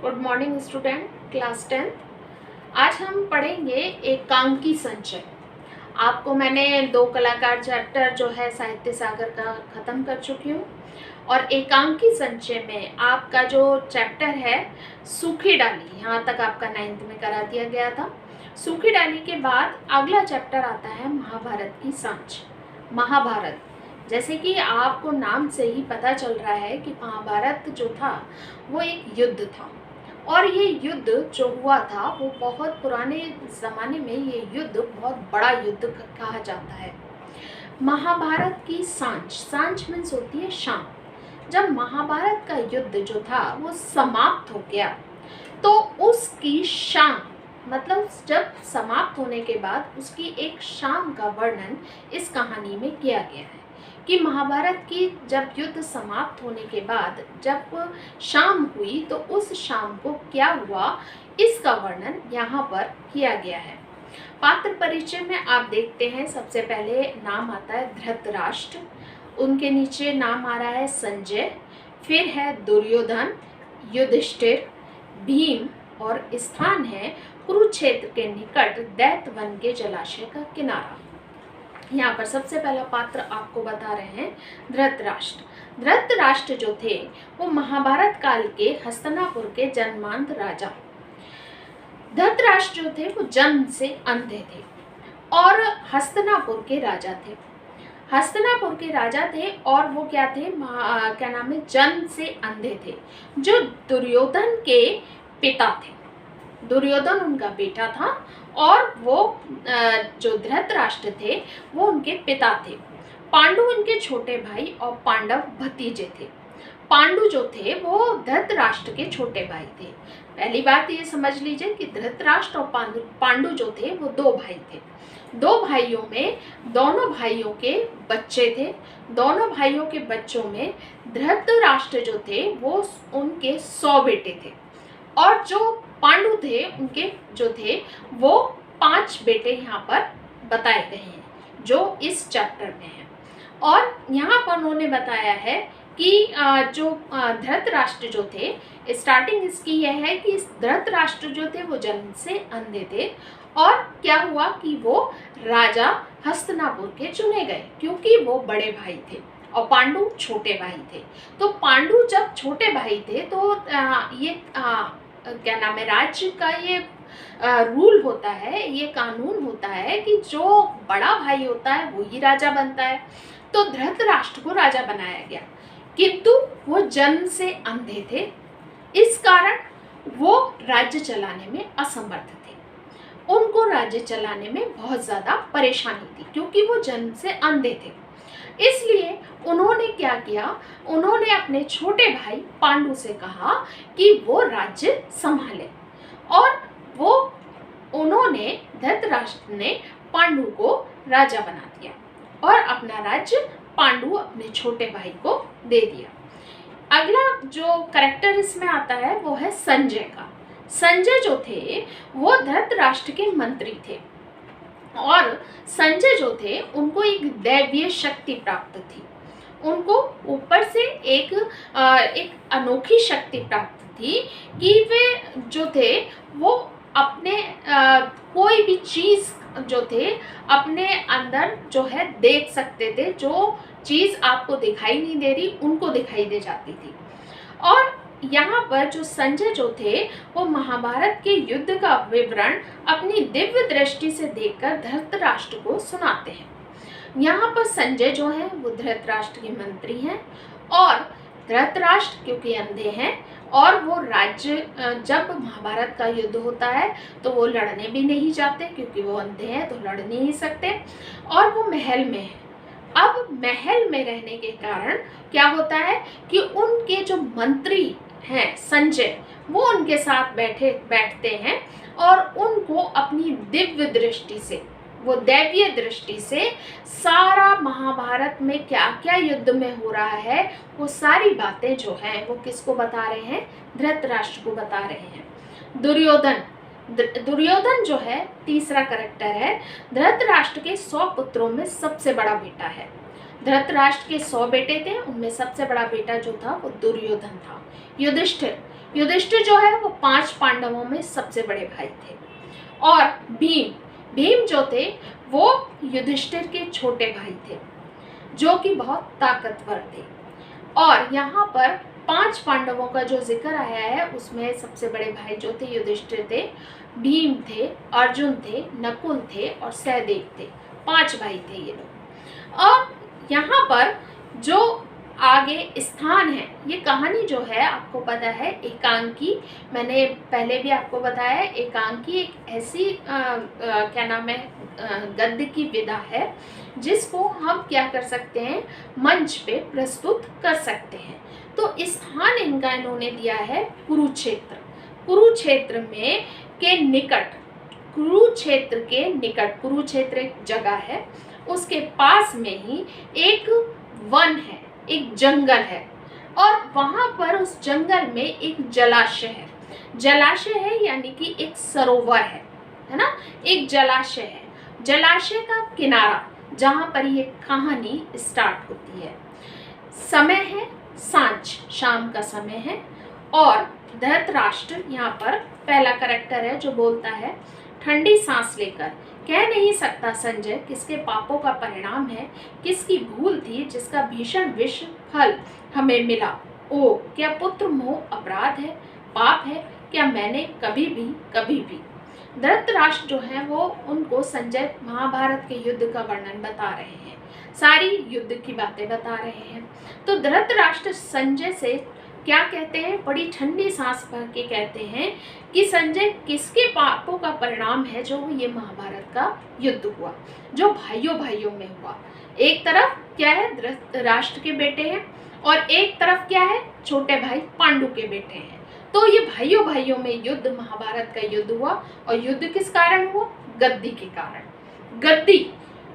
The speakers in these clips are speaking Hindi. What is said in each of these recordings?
Good morning student, class 10th। आज हम पढ़ेंगे एकांकी संचय। आपको मैंने दो कलाकार चैप्टर जो है साहित्य सागर का ख़त्म कर चुकी हूँ और एकांकी संचय में आपका जो चैप्टर है सूखी डाली, यहाँ तक आपका 9th में करा दिया गया था। सूखी डाली के बाद अगला चैप्टर आता है महाभारत की सांच। महाभारत, जैसे कि आपको नाम से ही पता चल रहा है कि महाभारत जो था वो एक युद्ध था और ये युद्ध जो हुआ था वो बहुत पुराने ज़माने में ये युद्ध बहुत बड़ा युद्ध कहा जाता है। महाभारत की सांच, सांच मीन्स होती है शाम। जब महाभारत का युद्ध जो था वो समाप्त हो गया तो उसकी शाम, मतलब जब समाप्त होने के बाद उसकी एक शाम का वर्णन इस कहानी में किया गया है कि महाभारत की जब युद्ध समाप्त होने के बाद जब शाम हुई तो उस शाम को क्या हुआ इसका वर्णन यहाँ पर किया गया है। पात्र परिचय में आप देखते हैं सबसे पहले नाम आता है धृतराष्ट्र, उनके नीचे नाम आ रहा है संजय, फिर है दुर्योधन, युधिष्ठिर, भीम और स्थान है कुरुक्षेत्र के निकट दैत्य वन के जलाशय का किनारा। यहाँ पर सबसे पहला पात्र आपको बता रहे हैं धृतराष्ट्र। धृतराष्ट्र जो थे वो महाभारत काल के हस्तिनापुर के जन्मांध राजा। धृतराष्ट्र जो थे वो जन्म से अंधे थे और हस्तिनापुर के राजा थे। हस्तिनापुर के राजा थे और वो क्या थे, क्या नाम है, जन्म से अंधे थे, जो दुर्योधन के पिता थे। दुर्योधन उनका बेटा था और वो जो धृतराष्ट्र थे वो उनके पिता थे। पांडु उनके छोटे भाई और पांडव भतीजे थे। पांडु जो थे वो धृतराष्ट्र के छोटे भाई थे। पहली बात ये समझ लीजिए कि धृतराष्ट्र और पांडु जो थे वो दो भाई थे। दो भाइयों में दोनों भाइयों के बच्चे थे। दोनों भाइयों के बच्चों में धृतराष्ट्र जो थे वो उनके 100 बेटे थे और जो पांडु थे उनके जो थे वो 5 बेटे यहाँ पर बताए गए हैं जो इस चैप्टर में हैं। और यहाँ पर उन्होंने बताया है कि जो धृतराष्ट्र जो थे, स्टार्टिंग इसकी यह है कि धृतराष्ट्र जो थे वो जन्म से अंधे थे और क्या हुआ कि वो राजा हस्तिनापुर के चुने गए क्योंकि वो बड़े भाई थे और पांडु छोटे भाई थे। तो पांडु जब छोटे भाई थे तो ये क्या नाम है, राज्य का ये रूल होता है, ये कानून होता है कि जो बड़ा भाई होता है वो ही राजा बनता है। तो धृतराष्ट्र को राजा बनाया गया किंतु वो जन्म से अंधे थे, इस कारण वो राज्य चलाने में असमर्थ थे। उनको राज्य चलाने में बहुत ज़्यादा परेशानी थी क्योंकि वो जन्म से अंधे थे। इसलिए उन्होंने क्या किया, उन्होंने अपने छोटे भाई पांडु से कहा कि वो राज्य संभाले और वो उन्होंने धृतराष्ट्र ने पांडु को राजा बना दिया और अपना राज्य पांडु अपने छोटे भाई को दे दिया। अगला जो कैरेक्टर इसमें आता है वो है संजय का। संजय जो थे वो धृतराष्ट्र के मंत्री थे और संजय जो थे उनको एक दैवीय शक्ति प्राप्त थी। उनको ऊपर से एक अनोखी शक्ति प्राप्त थी कि वे जो थे वो अपने कोई भी चीज़ जो थे अपने अंदर जो है देख सकते थे। जो चीज़ आपको दिखाई नहीं दे रही उनको दिखाई दे जाती थी। और यहाँ पर जो संजय जो थे वो महाभारत के युद्ध का विवरण अपनी दिव्य दृष्टि से देखकर धृतराष्ट्र को सुनाते हैं। यहाँ पर संजय जो है वो धृतराष्ट्र के मंत्री हैं और धृतराष्ट्र क्योंकि अंधे हैं और वो राज्य जब महाभारत का युद्ध होता है तो वो लड़ने भी नहीं जाते क्योंकि वो अंधे हैं तो लड़ नहीं सकते और वो महल में है। अब महल में रहने के कारण क्या होता है कि उनके जो मंत्री हैं संजय वो उनके साथ बैठते हैं और उनको अपनी दिव्य दृष्टि से, वो दैवीय दृष्टि से सारा महाभारत में क्या क्या युद्ध में हो रहा है वो सारी बातें जो हैं वो किसको बता रहे हैं, धृतराष्ट्र को बता रहे हैं। दुर्योधन, दुर्योधन जो है तीसरा कैरेक्टर है। धृतराष्ट्र के 100 पुत्रों में सबसे बड़ा बेटा है। धृतराष्ट्र के 100 बेटे थे, उनमें सबसे बड़ा बेटा जो था वो दुर्योधन था। युधिष्ठिर, युधिष्ठिर जो है वो 5 पांडवों में सबसे बड़े भाई थे। और भीम भीम जो थे वो युधिष्ठिर के छोटे भाई थे, जो कि बहुत ताकतवर थे। और यहाँ पर 5 पांडवों का जो जिक्र आया है उसमें सबसे बड़े भाई जो थे युधिष्ठिर थे, भीम थे, अर्जुन थे, नकुल थे और सहदेव थे। 5 भाई थे ये लोग। और यहाँ पर जो आगे स्थान है, ये कहानी जो है आपको पता है एकांकी, मैंने पहले भी आपको बताया है, एकांकी एक ऐसी क्या नाम है गद्य की विधा है जिसको हम क्या कर सकते हैं, मंच पे प्रस्तुत कर सकते हैं। तो स्थान इनका इन्होंने दिया है कुरुक्षेत्र। कुरुक्षेत्र में के निकट, कुरुक्षेत्र के निकट, कुरुक्षेत्र एक जगह है, उसके पास में ही एक वन है, एक जंगल है। और वहां पर उस जंगल में एक जलाशय है। जलाशय है यानी कि एक सरोवर है ना, एक जलाशय है। जलाशय का किनारा जहां पर ये कहानी स्टार्ट होती है। समय है सांझ, शाम का समय है। और धृतराष्ट्र यहाँ पर पहला कैरेक्टर है जो बोलता है, ठंडी सांस लेकर कह नहीं सकता संजय किसके पापों का परिणाम है, किसकी भूल थी जिसका भीषण विष फल हमें मिला। ओ क्या पुत्र मोह अपराध है, पाप है क्या मैंने कभी भी। धृतराष्ट्र जो है वो उनको संजय महाभारत के युद्ध का वर्णन बता रहे हैं, सारी युद्ध की बातें बता रहे हैं। तो धृतराष्ट्र संजय से क्या कहते हैं, बड़ी ठंडी सांस भर के कहते हैं कि संजय किसके पापों का परिणाम है जो ये महाभारत का युद्ध हुआ, जो भाइयों भाइयों में हुआ। एक तरफ क्या है, धृतराष्ट्र के बेटे हैं, और एक तरफ क्या है, छोटे भाई पांडु के बेटे हैं। तो ये भाइयों भाइयों में युद्ध, महाभारत का युद्ध हुआ। और युद्ध किस कारण हुआ, गद्दी के कारण। गद्दी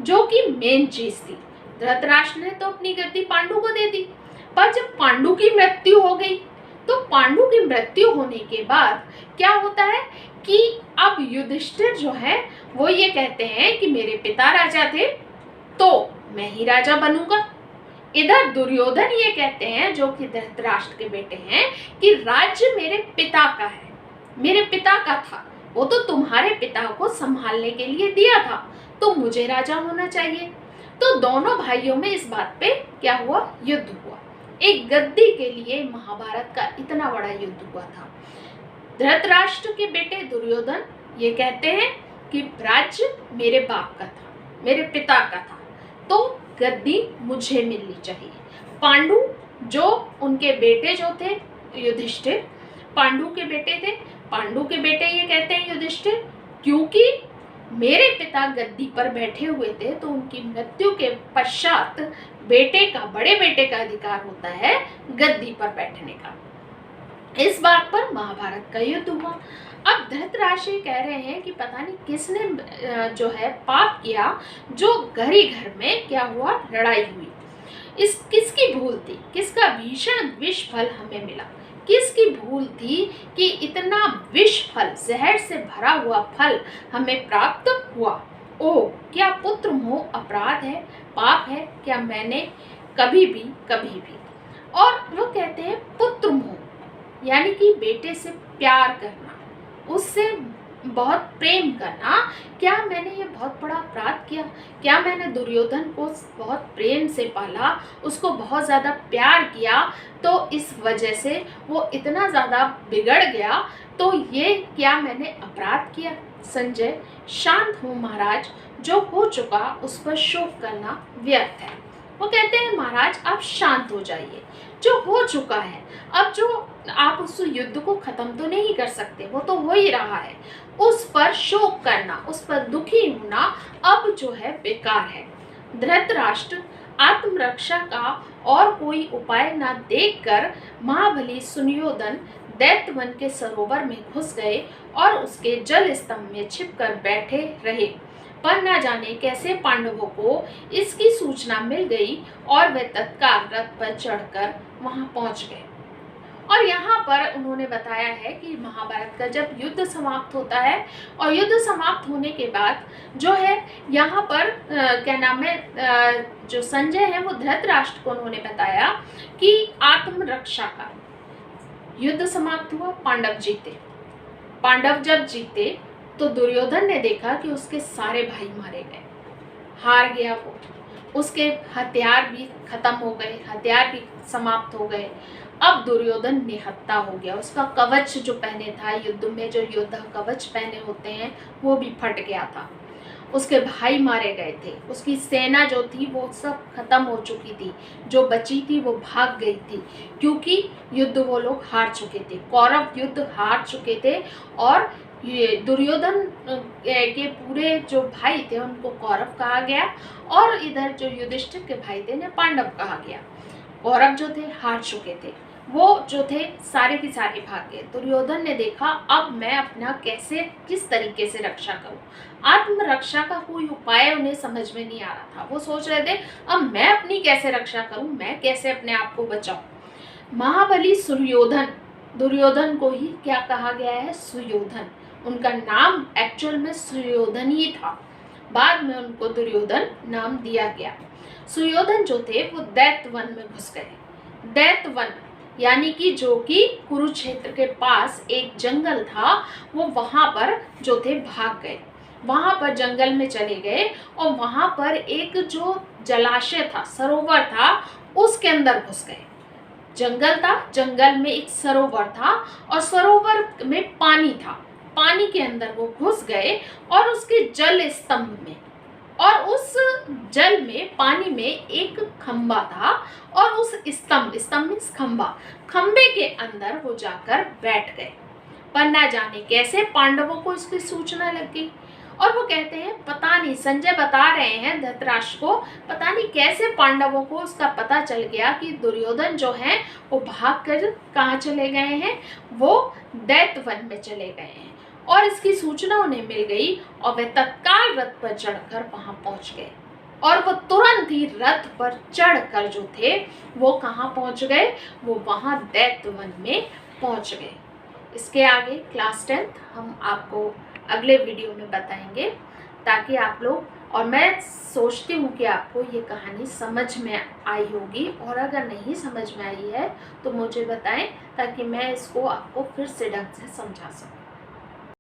जो कि मेन चीज थी। धृतराष्ट्र ने तो अपनी गद्दी पांडु को दे दी, पर जब पांडु की मृत्यु हो गई, तो पांडु की मृत्यु होने के बाद क्या होता है कि अब युधिष्ठिर जो है वो ये कहते हैं कि मेरे पिता राजा थे तो मैं ही राजा बनूंगा। इधर दुर्योधन ये कहते हैं, जो कि धृतराष्ट्र के बेटे हैं, कि राज्य मेरे पिता का है, मेरे पिता का था, वो तो तुम्हारे पिता को संभालने के लिए दिया था, तो मुझे राजा होना चाहिए। तो दोनों भाइयों में इस बात पे क्या हुआ, युद्ध हुआ। एक गद्दी के लिए महाभारत का इतना बड़ा युद्ध हुआ था। धृतराष्ट्र के बेटे दुर्योधन ये कहते हैं कि राज्य मेरे बाप का था, मेरे पिता का था, तो गद्दी मुझे मिलनी चाहिए। पांडु जो उनके बेटे जो थे युधिष्ठिर, पांडु के बेटे थे, पांडु के बेटे ये कहते हैं युधिष्ठिर, क्योंकि मेरे पिता गद्दी पर बैठे हुए थे तो उनकी मृत्यु के पश्चात बेटे का, बड़े बेटे का अधिकार होता है गद्दी पर बैठने का। इस बात पर महाभारत का युद्ध हुआ। अब धृतराष्ट्र कह रहे हैं कि पता नहीं किसने जो है पाप किया, जो घर ही घर में क्या हुआ, लड़ाई हुई। इस किसकी भूल थी, किसका भीषण विष फल हमें मिला, किसकी भूल थी कि इतना विष फल, जहर से भरा हुआ फल हमें प्राप्त हुआ। ओ क्या पुत्र मोह अपराध है, पाप है क्या मैंने कभी भी। और वो कहते हैं पुत्र मोह यानी कि बेटे से प्यार करना, उससे बहुत प्रेम करना। क्या मैंने ये बहुत बड़ा अपराध किया, क्या मैंने दुर्योधन को बहुत प्रेम से पाला, उसको बहुत ज़्यादा प्यार किया, तो इस वजह से वो इतना ज़्यादा बिगड़ गया, तो ये क्या मैंने अपराध किया। संजय शांत हो महाराज, जो हो चुका उस पर शोक करना व्यर्थ है। वो कहते हैं महाराज आप शांत हो जाइए, जो हो चुका है, अब जो आप उस युद्ध को खत्म तो नहीं कर सकते, वो तो हो ही रहा है, उस पर शोक करना, उस पर दुखी होना अब जो है बेकार है। धृतराष्ट्र आत्मरक्षा का और कोई उपाय न देखकर महाबली सुनियोधन दैत्यवन के सरोवर में घुस गए और उसके जल स्तंभ में छिपकर बैठे रहे। पर न जाने कैसे पांडवों को इसकी सूचना मिल गई और वे तत्काल रथ पर चढ़कर वहां पहुंच गए। और यहाँ पर उन्होंने बताया है कि महाभारत का जब युद्ध समाप्त होता है, और युद्ध समाप्त होने के बाद जो है यहाँ पर क्या नाम है, जो संजय है वो धृतराष्ट्र को उन्होंने बताया कि आत्मरक्षा का, युद्ध समाप्त हुआ, पांडव जीते। पांडव जब जीते तो दुर्योधन ने देखा कि उसके सारे भाई मारे गए, हार गया वो, उसके हथियार भी खत्म हो गए, हथियार भी समाप्त हो गए। अब दुर्योधन निहत्था हो गया, उसका कवच जो पहने था युद्ध में, जो योद्धा कवच पहने होते हैं, वो भी फट गया था। उसके भाई मारे गए थे, उसकी सेना जो थी वो सब खत्म हो चुकी थी, जो बची थी वो भाग गई थी, क्योंकि युद्ध वो लोग हार चुके थे, कौरव युद्ध हार चुके थे। और ये दुर्योधन के पूरे जो भाई थे उनको कौरव कहा गया, और इधर जो युधिष्ठिर के भाई थे उन्हें पांडव कहा गया। कौरव जो थे हार चुके थे, वो जो थे सारे के सारे भाग गए। दुर्योधन ने देखा अब मैं अपना कैसे किस तरीके से रक्षा करूं, आत्मरक्षा का कोई उपाय उन्हें समझ में नहीं आ रहा था। वो सोच रहे थे अब मैं अपनी कैसे रक्षा करूं, मैं कैसे अपने आप को बचाऊं। महाबली सुयोधन, दुर्योधन को ही क्या कहा गया है, सुयोधन, उनका नाम एक्चुअल में सुयोधन ही था, बाद में उनको दुर्योधन नाम दिया गया। सुयोधन जो थे वो दैत्य वन में घुस गए। दैत्य वन यानी कि जो कि कुरुक्षेत्र के पास एक जंगल था, वो वहां पर जो थे भाग गए, वहां पर जंगल में चले गए, और वहां पर एक जो जलाशय था, सरोवर था, उसके अंदर घुस गए। जंगल था, जंगल में एक सरोवर था, और सरोवर में पानी था, पानी के अंदर वो घुस गए, और उसके जल स्तंभ में, और उस जल में, पानी में एक खंबा था, और उस स्तंभ, स्तंभ मीन्स खंबा, खंबे के अंदर वो जाकर बैठ गए। पर ना जाने कैसे पांडवों को इसकी सूचना लग गई, और वो कहते हैं पता नहीं, संजय बता रहे हैं धृतराष्ट्र को, पता नहीं कैसे पांडवों को उसका पता चल गया कि दुर्योधन जो हैं वो भाग कर कहाँ चले गए हैं, वो दैत्य वन में चले गए हैं। और इसकी सूचना उन्हें मिल गई, और वे तत्काल रथ पर चढ़कर वहां पहुंच गए, और वो तुरंत ही रथ पर चढ़कर जो थे वो कहाँ पहुंच गए, वो वहां दैत्य वन में पहुंच गए। इसके आगे क्लास 10th हम आपको अगले वीडियो में बताएंगे, ताकि आप लोग, और मैं सोचती हूँ कि आपको ये कहानी समझ में आई होगी, और अगर नहीं समझ में आई है तो मुझे बताएं, ताकि मैं इसको आपको फिर से ढंग से समझा सकूँ।